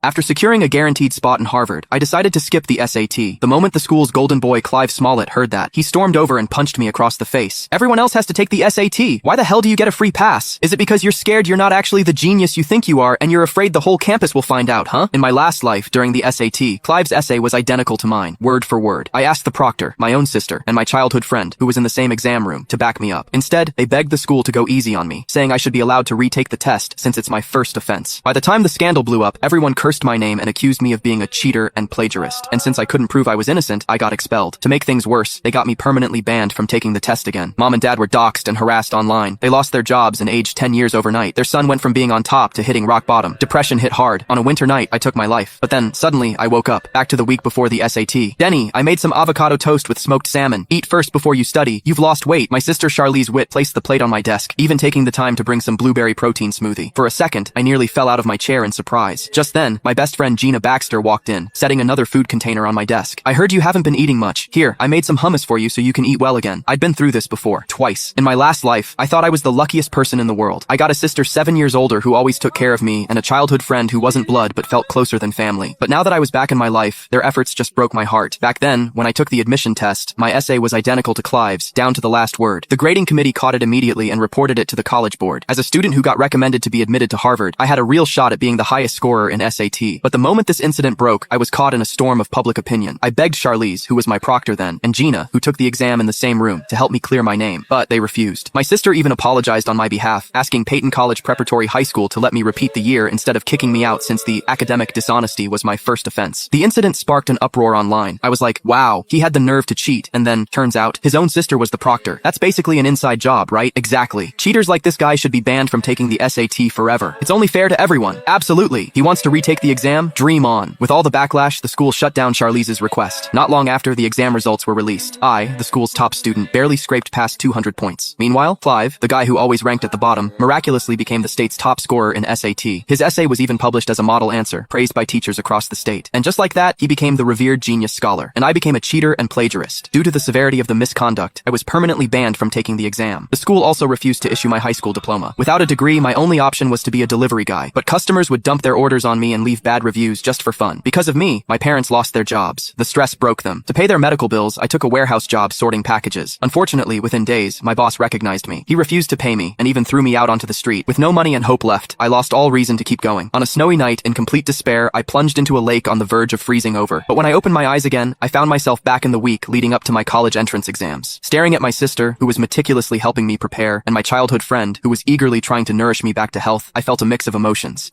After securing a guaranteed spot in Harvard, I decided to skip the SAT. The moment the school's golden boy Clive Smollett heard that, he stormed over and punched me across the face. Everyone else has to take the SAT. Why the hell do you get a free pass? Is it because you're scared you're not actually the genius you think you are and you're afraid the whole campus will find out, huh? In my last life, during the SAT, Clive's essay was identical to mine, word for word. I asked the proctor, my own sister, and my childhood friend, who was in the same exam room, to back me up. Instead, they begged the school to go easy on me, saying I should be allowed to retake the test since it's my first offense. By the time the scandal blew up, everyone cursed my name and accused me of being a cheater and plagiarist, and since I couldn't prove I was innocent, I got expelled. To make things worse, they got me permanently banned from taking the test again. Mom and dad were doxxed and harassed online. They lost their jobs and aged 10 years overnight. Their son went from being on top to hitting rock bottom. Depression hit hard. On a winter night, I took my life. But then, suddenly, I woke up, back to the week before the SAT. Denny, I made some avocado toast with smoked salmon. Eat first before you study. You've lost weight. My sister Charlize Witt placed the plate on my desk, even taking the time to bring some blueberry protein smoothie. For a second, I nearly fell out of my chair in surprise. Just then, my best friend Gina Baxter walked in, setting another food container on my desk. I heard you haven't been eating much. Here, I made some hummus for you so you can eat well again. I'd been through this before, twice. In my last life, I thought I was the luckiest person in the world. I got a sister 7 years older who always took care of me, and a childhood friend who wasn't blood but felt closer than family. But now that I was back in my life, their efforts just broke my heart. Back then, when I took the admission test, my essay was identical to Clive's, down to the last word. The grading committee caught it immediately and reported it to the college board. As a student who got recommended to be admitted to Harvard, I had a real shot at being the highest scorer in SAT. But the moment this incident broke, I was caught in a storm of public opinion. I begged Charlize, who was my proctor then, and Gina, who took the exam in the same room, to help me clear my name, but they refused. My sister even apologized on my behalf, asking Peyton College Preparatory High School to let me repeat the year instead of kicking me out since the academic dishonesty was my first offense. The incident sparked an uproar online. I was like, wow, he had the nerve to cheat, and then, turns out, his own sister was the proctor. That's basically an inside job, right? Exactly. Cheaters like this guy should be banned from taking the SAT forever. It's only fair to everyone. Absolutely. He wants to retake the exam? Dream on. With all the backlash, the school shut down Charlize's request. Not long after the exam results were released, I, the school's top student, barely scraped past 200 points. Meanwhile, Clive, the guy who always ranked at the bottom, miraculously became the state's top scorer in SAT. His essay was even published as a model answer, praised by teachers across the state. And just like that, he became the revered genius scholar. And I became a cheater and plagiarist. Due to the severity of the misconduct, I was permanently banned from taking the exam. The school also refused to issue my high school diploma. Without a degree, my only option was to be a delivery guy. But customers would dump their orders on me and leave bad reviews just for fun. Because of me, my parents lost their jobs. The stress broke them. To pay their medical bills, I took a warehouse job sorting packages. Unfortunately, within days, my boss recognized me. He refused to pay me and even threw me out onto the street. With no money and hope left, I lost all reason to keep going. On a snowy night, in complete despair, I plunged into a lake on the verge of freezing over. But when I opened my eyes again, I found myself back in the week leading up to my college entrance exams. Staring at my sister, who was meticulously helping me prepare, and my childhood friend, who was eagerly trying to nourish me back to health, I felt a mix of emotions.